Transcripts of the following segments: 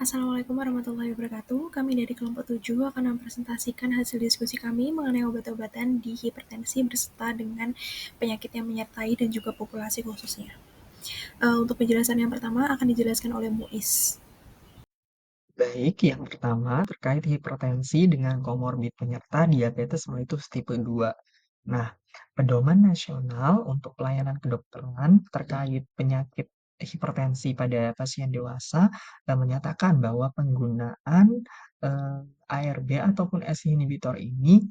Assalamualaikum warahmatullahi wabarakatuh. Kami dari kelompok 7 akan mempresentasikan hasil diskusi kami mengenai obat-obatan di hipertensi beserta dengan penyakit yang menyertai dan juga populasi khususnya. Untuk penjelasan yang pertama akan dijelaskan oleh Muiz. Baik, yang pertama terkait hipertensi dengan komorbid penyerta diabetes mellitus tipe 2. Nah, pedoman nasional untuk pelayanan kedokteran terkait penyakit hipertensi pada pasien dewasa menyatakan bahwa penggunaan ARB ataupun SI inhibitor ini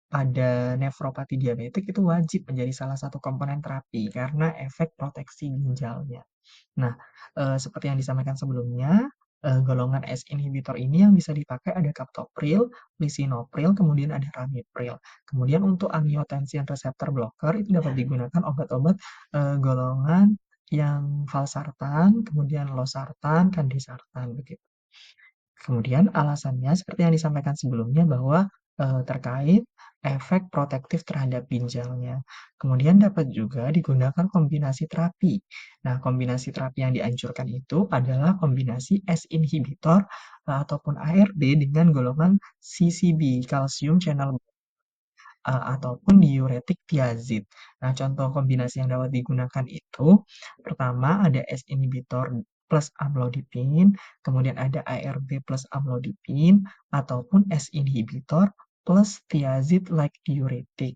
pada nefropati diabetik itu wajib menjadi salah satu komponen terapi karena efek proteksi ginjalnya. Nah, seperti yang disampaikan sebelumnya, golongan S inhibitor ini yang bisa dipakai ada captopril, lisinopril, kemudian ada ramipril. Kemudian untuk angiotensin receptor blocker itu dapat digunakan obat-obat, golongan yang valsartan, kemudian losartan, candesartan, begitu. Kemudian alasannya seperti yang disampaikan sebelumnya bahwa, terkait efek protektif terhadap ginjalnya. Kemudian dapat juga digunakan kombinasi terapi. Nah, kombinasi terapi yang dianjurkan itu adalah kombinasi S inhibitor, ataupun ARB dengan golongan CCB, calcium channel ataupun diuretik thiazid. Nah, contoh kombinasi yang dapat digunakan itu, pertama ada S inhibitor plus amlodipin, kemudian ada ARB plus amlodipin, ataupun S inhibitor plus thiazid like diuretik.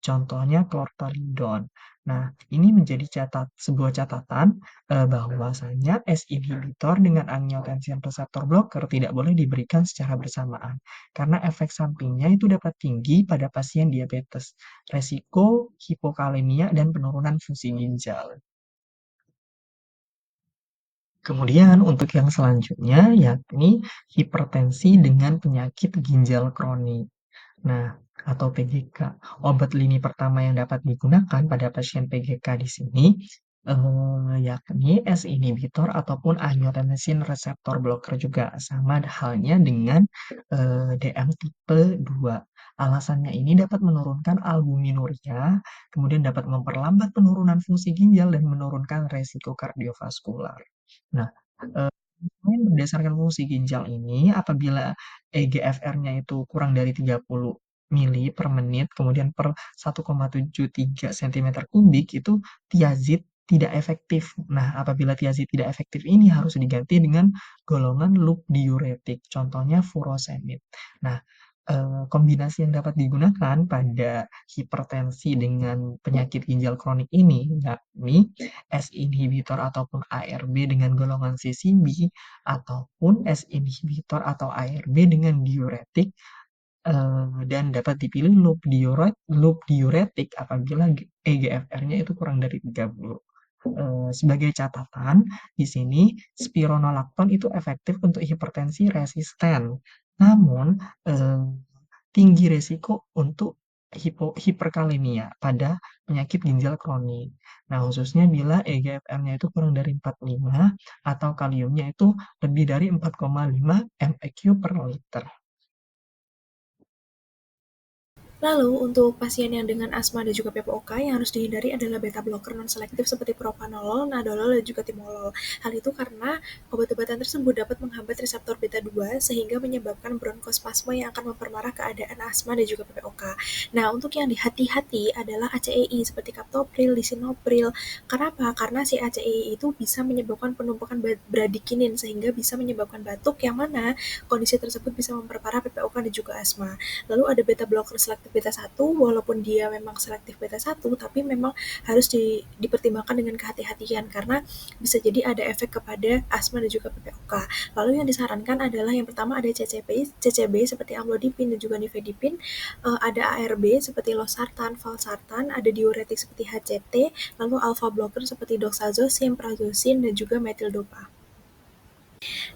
Contohnya clortalidon. Nah, ini menjadi sebuah catatan bahwasanya S inhibitor dengan angiotensin reseptor blocker tidak boleh diberikan secara bersamaan karena efek sampingnya itu dapat tinggi pada pasien diabetes, resiko hipokalemia dan penurunan fungsi ginjal. Kemudian untuk yang selanjutnya yakni hipertensi dengan penyakit ginjal kronik. Nah, atau PGK. Obat lini pertama yang dapat digunakan pada pasien PGK di sini yakni S inhibitor ataupun angiotensin receptor blocker juga sama halnya dengan DM tipe 2. Alasannya ini dapat menurunkan albuminuria, kemudian dapat memperlambat penurunan fungsi ginjal dan menurunkan resiko kardiovaskular. Nah, berdasarkan fungsi ginjal ini, apabila EGFR-nya itu kurang dari 30 mili per menit, kemudian per 1,73 cm kubik, itu thiazid tidak efektif. Nah, apabila thiazid tidak efektif ini harus diganti dengan golongan loop diuretik, contohnya furosemid. Nah, kombinasi yang dapat digunakan pada hipertensi dengan penyakit ginjal kronik ini yakni S inhibitor ataupun ARB dengan golongan CCB ataupun S inhibitor atau ARB dengan diuretik dan dapat dipilih loop diuretik apabila EGFR-nya itu kurang dari 30. Sebagai catatan, di sini spironolakton itu efektif untuk hipertensi resisten, namun tinggi resiko untuk hiperkalemia pada penyakit ginjal kronik. Nah, khususnya bila EGFR-nya itu kurang dari 45 atau kaliumnya itu lebih dari 4,5 mEq per liter. Lalu, untuk pasien yang dengan asma dan juga PPOK, yang harus dihindari adalah beta blocker non-selektif seperti propanolol, nadolol, dan juga timolol. Hal itu karena obat-obatan tersebut dapat menghambat reseptor beta 2 sehingga menyebabkan bronkospasme yang akan memperparah keadaan asma dan juga PPOK. Nah, untuk yang dihati-hati adalah ACEI seperti captopril, lisinopril. Kenapa? Karena si ACEI itu bisa menyebabkan penumpukan bradikinin sehingga bisa menyebabkan batuk yang mana kondisi tersebut bisa memperparah PPOK dan juga asma. Lalu ada beta blocker selektif beta 1, walaupun dia memang selektif beta 1, tapi memang harus dipertimbangkan dengan kehati-hatian karena bisa jadi ada efek kepada asma dan juga PPOK. Lalu yang disarankan adalah yang pertama ada CCB seperti amlodipin dan juga nifedipin, ada ARB seperti losartan, valsartan, ada diuretik seperti HCT, lalu alpha blocker seperti doxazosin, prazosin, dan juga metildopa.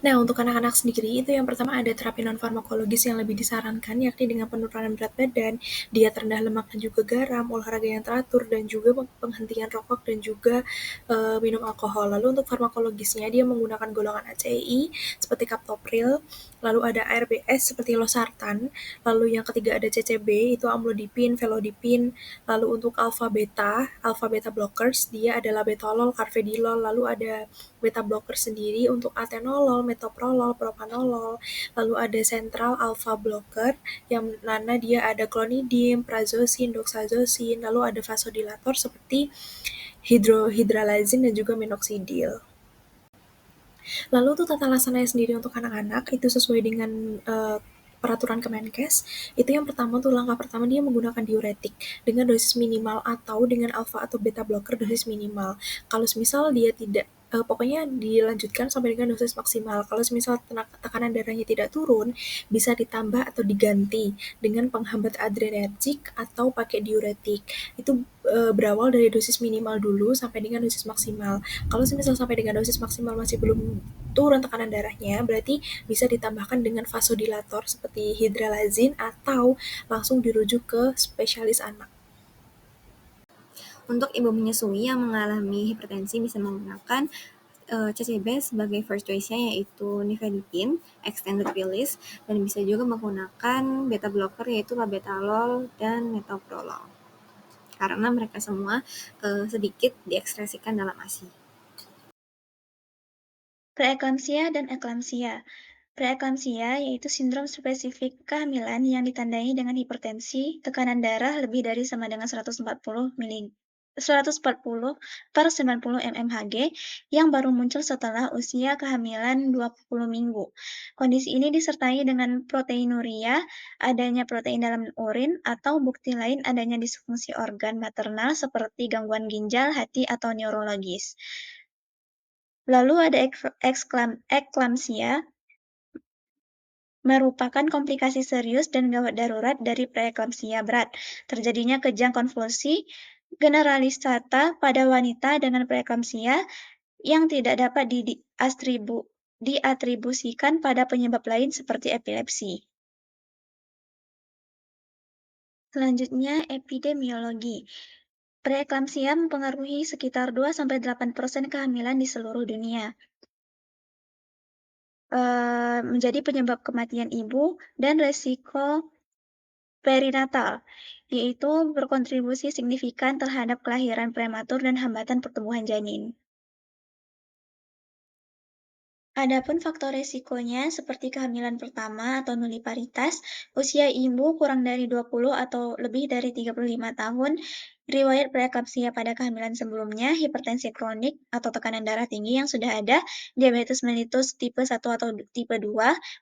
Nah, untuk anak-anak sendiri itu yang pertama ada terapi non-farmakologis yang lebih disarankan yakni dengan penurunan berat badan, diet rendah lemak dan juga garam, olahraga yang teratur, dan juga penghentian rokok dan juga minum alkohol. Lalu untuk farmakologisnya dia menggunakan golongan ACEI seperti captopril, lalu ada ARBS seperti losartan, lalu yang ketiga ada CCB itu amlodipin, velodipin, lalu untuk alpha beta blockers dia adalah betolol, carvedilol, lalu ada beta blocker sendiri untuk atenolol, metoprolol, propanolol. Lalu ada central alpha blocker yang mana dia ada clonidine, prazosin, doxazosin, lalu ada vasodilator seperti hydralazine dan juga minoxidil. Lalu untuk tata laksananya sendiri untuk anak-anak itu sesuai dengan peraturan Kemenkes, itu yang pertama tuh langkah pertama dia menggunakan diuretik dengan dosis minimal atau dengan alpha atau beta blocker dosis minimal. Kalau misal dia tidak pokoknya dilanjutkan sampai dengan dosis maksimal. Kalau misal tekanan darahnya tidak turun, bisa ditambah atau diganti dengan penghambat adrenergik atau pakai diuretik. Itu berawal dari dosis minimal dulu sampai dengan dosis maksimal. Kalau misal sampai dengan dosis maksimal masih belum turun tekanan darahnya, berarti bisa ditambahkan dengan vasodilator seperti hydralazine atau langsung dirujuk ke spesialis anak. Untuk ibu menyusui yang mengalami hipertensi bisa menggunakan CCB sebagai first choice-nya yaitu nifedipine, extended release, dan bisa juga menggunakan beta blocker yaitu labetalol dan metoprolol. Karena mereka semua sedikit diekspresikan dalam ASI. Preeklamsia dan eklamsia. Preeklamsia yaitu sindrom spesifik kehamilan yang ditandai dengan hipertensi, tekanan darah lebih dari sama dengan 140 per 90 mmHg yang baru muncul setelah usia kehamilan 20 minggu. Kondisi ini disertai dengan proteinuria, adanya protein dalam urin, atau bukti lain adanya disfungsi organ maternal seperti gangguan ginjal, hati, atau neurologis. Lalu ada eklamsia, merupakan komplikasi serius dan gawat darurat dari preeklamsia berat. Terjadinya kejang konvulsi generalisata pada wanita dengan preeklamsia yang tidak dapat diatribusikan pada penyebab lain seperti epilepsi. Selanjutnya, epidemiologi. Preeklamsia mempengaruhi sekitar 2-8% kehamilan di seluruh dunia. Menjadi penyebab kematian ibu dan resiko perinatal, yaitu berkontribusi signifikan terhadap kelahiran prematur dan hambatan pertumbuhan janin. Adapun faktor resikonya seperti kehamilan pertama atau nulliparitas, usia ibu kurang dari 20 atau lebih dari 35 tahun, riwayat preeklamsia pada kehamilan sebelumnya, hipertensi kronik atau tekanan darah tinggi yang sudah ada, diabetes mellitus tipe 1 atau tipe 2,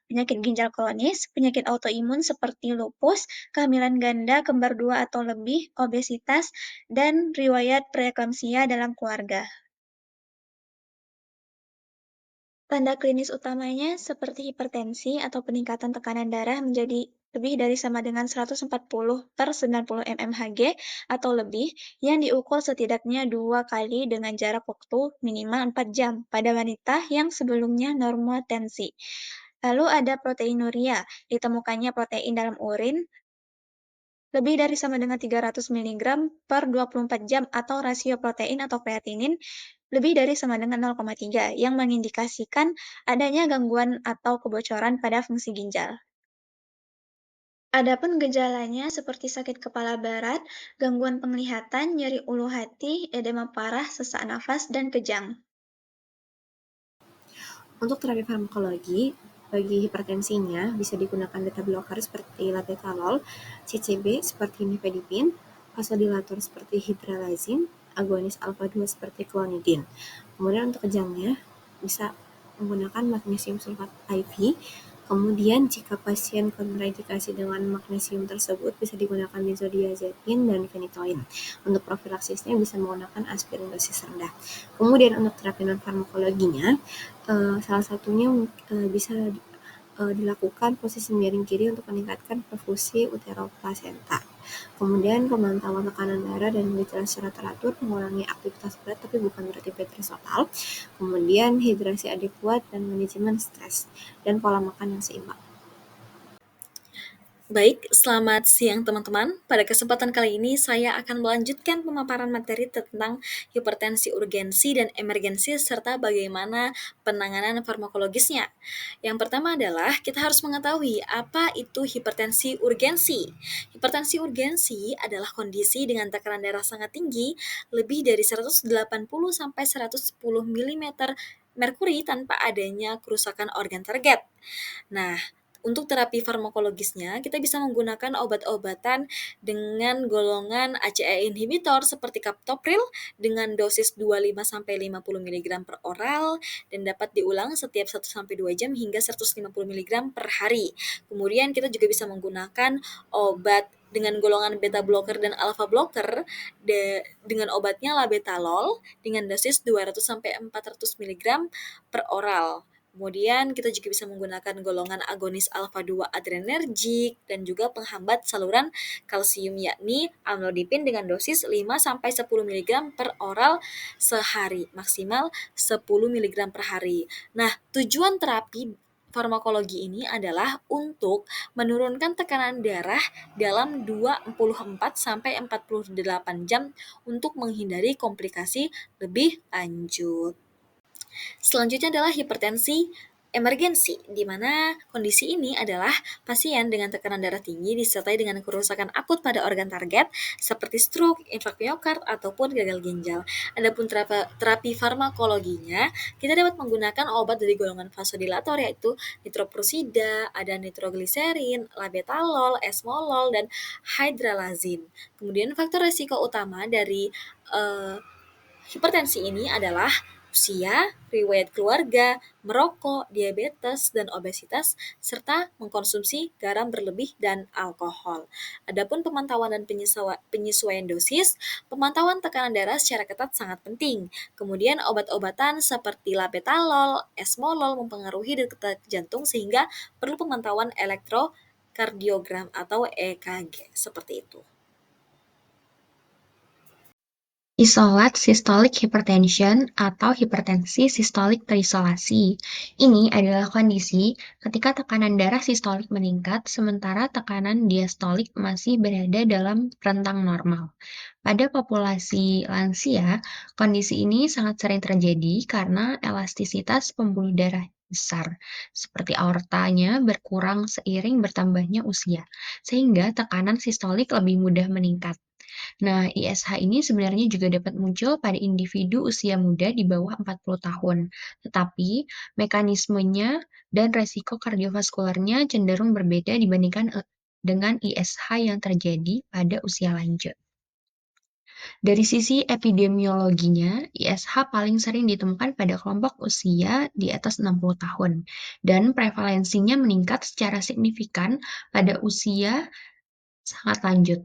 penyakit ginjal kronis, penyakit autoimun seperti lupus, kehamilan ganda kembar 2 atau lebih, obesitas, dan riwayat preeklamsia dalam keluarga. Tanda klinis utamanya seperti hipertensi atau peningkatan tekanan darah menjadi lebih dari sama dengan 140 per 90 mmHg atau lebih yang diukur setidaknya 2 kali dengan jarak waktu minimal 4 jam pada wanita yang sebelumnya normotensi. Lalu ada proteinuria, ditemukannya protein dalam urin lebih dari sama dengan 300 mg per 24 jam atau rasio protein atau kreatinin lebih dari sama dengan 0,3 yang mengindikasikan adanya gangguan atau kebocoran pada fungsi ginjal. Adapun gejalanya seperti sakit kepala berat, gangguan penglihatan, nyeri ulu hati, edema parah, sesak nafas, dan kejang. Untuk terapi farmakologi, bagi hipertensinya bisa digunakan beta blocker seperti labetalol, CCB seperti nifedipine, vasodilator seperti hydralazine, agonis alfa 2 seperti clonidine. Kemudian untuk kejangnya bisa menggunakan magnesium sulfat IV. Kemudian jika pasien kontraindikasi dengan magnesium tersebut bisa digunakan benzodiazepin dan phenytoin. Untuk profilaksisnya bisa menggunakan aspirin dosis rendah. Kemudian untuk terapi non farmakologinya salah satunya bisa dilakukan posisi miring kiri untuk meningkatkan perfusi uteroplasenta. Kemudian pemantauan tekanan darah dan gejala secara teratur mengurangi aktivitas berat tapi bukan berarti bed rest total. Kemudian hidrasi adekuat dan manajemen stres dan pola makan yang seimbang. Baik, selamat siang teman-teman. Pada kesempatan kali ini saya akan melanjutkan pemaparan materi tentang hipertensi urgensi dan emergensi serta bagaimana penanganan farmakologisnya. Yang pertama adalah kita harus mengetahui apa itu hipertensi urgensi. Hipertensi urgensi adalah kondisi dengan tekanan darah sangat tinggi, lebih dari 180 sampai 110 mm merkuri tanpa adanya kerusakan organ target. Nah, untuk terapi farmakologisnya, kita bisa menggunakan obat-obatan dengan golongan ACE inhibitor seperti captopril dengan dosis 25-50 mg per oral dan dapat diulang setiap 1-2 jam hingga 150 mg per hari. Kemudian kita juga bisa menggunakan obat dengan golongan beta blocker dan alpha blocker dengan obatnya labetalol dengan dosis 200-400 mg per oral. Kemudian kita juga bisa menggunakan golongan agonis alfa-2 adrenergik dan juga penghambat saluran kalsium yakni amlodipin dengan dosis 5-10 mg per oral sehari, maksimal 10 mg per hari. Nah, tujuan terapi farmakologi ini adalah untuk menurunkan tekanan darah dalam 24-48 jam untuk menghindari komplikasi lebih lanjut. Selanjutnya adalah hipertensi emergensi, di mana kondisi ini adalah pasien dengan tekanan darah tinggi disertai dengan kerusakan akut pada organ target seperti stroke, infark miokard, ataupun gagal ginjal. Adapun terapi farmakologinya, kita dapat menggunakan obat dari golongan vasodilator yaitu nitroprussida, ada nitrogliserin, labetalol, esmolol, dan hydralazin. Kemudian faktor risiko utama dari hipertensi ini adalah usia, riwayat keluarga, merokok, diabetes, dan obesitas, serta mengkonsumsi garam berlebih dan alkohol. Adapun pemantauan dan penyesuaian dosis, pemantauan tekanan darah secara ketat sangat penting. Kemudian obat-obatan seperti labetalol, esmolol mempengaruhi detak jantung sehingga perlu pemantauan elektrokardiogram atau EKG, seperti itu. Isolat systolic hypertension atau hipertensi sistolik terisolasi. Ini adalah kondisi ketika tekanan darah sistolik meningkat sementara tekanan diastolik masih berada dalam rentang normal. Pada populasi lansia, kondisi ini sangat sering terjadi karena elastisitas pembuluh darah besar, seperti aortanya berkurang seiring bertambahnya usia, sehingga tekanan sistolik lebih mudah meningkat. Nah, ISH ini sebenarnya juga dapat muncul pada individu usia muda di bawah 40 tahun, tetapi mekanismenya dan resiko kardiovaskularnya cenderung berbeda dibandingkan dengan ISH yang terjadi pada usia lanjut. Dari sisi epidemiologinya, ISH paling sering ditemukan pada kelompok usia di atas 60 tahun, dan prevalensinya meningkat secara signifikan pada usia sangat lanjut.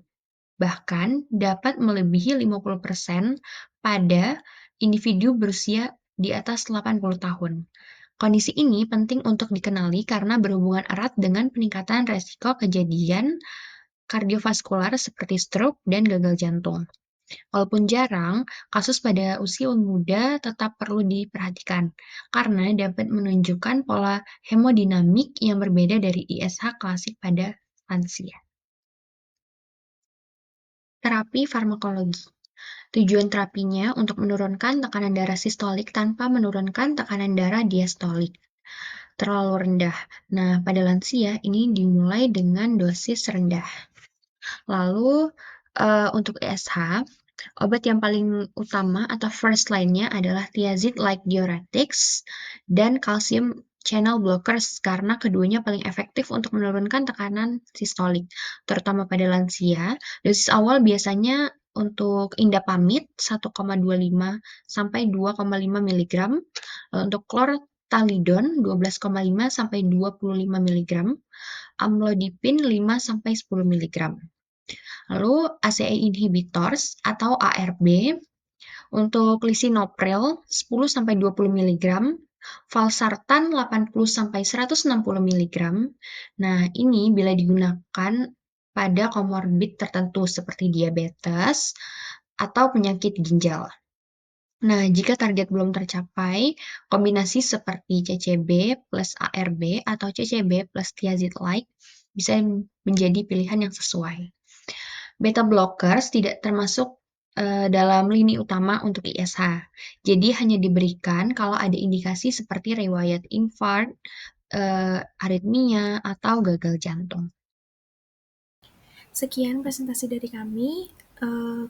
Bahkan dapat melebihi 50% pada individu berusia di atas 80 tahun. Kondisi ini penting untuk dikenali karena berhubungan erat dengan peningkatan resiko kejadian kardiovaskular seperti stroke dan gagal jantung. Walaupun jarang, kasus pada usia muda tetap perlu diperhatikan karena dapat menunjukkan pola hemodinamik yang berbeda dari ISH klasik pada lansia. Terapi farmakologi. Tujuan terapinya untuk menurunkan tekanan darah sistolik tanpa menurunkan tekanan darah diastolik terlalu rendah. Nah, pada lansia ini dimulai dengan dosis rendah. Lalu untuk ESH, obat yang paling utama atau first line-nya adalah thiazide-like diuretics dan calcium channel blockers karena keduanya paling efektif untuk menurunkan tekanan sistolik, terutama pada lansia. Dosis awal biasanya untuk indapamid 1,25 sampai 2,5 mg, untuk chlorthalidone 12,5 sampai 25 mg, amlodipin 5 sampai 10 mg. Lalu ACE inhibitors atau ARB untuk lisinopril 10-20 mg, valsartan 80-160 mg. Nah, ini bila digunakan pada komorbid tertentu seperti diabetes atau penyakit ginjal. Nah, jika target belum tercapai, kombinasi seperti CCB plus ARB atau CCB plus thiazide-like bisa menjadi pilihan yang sesuai. Beta blockers tidak termasuk dalam lini utama untuk ISH. Jadi hanya diberikan kalau ada indikasi seperti riwayat infark, aritmia, atau gagal jantung. Sekian presentasi dari kami.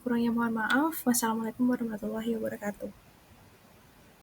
Kurangnya mohon maaf. Wassalamualaikum warahmatullahi wabarakatuh.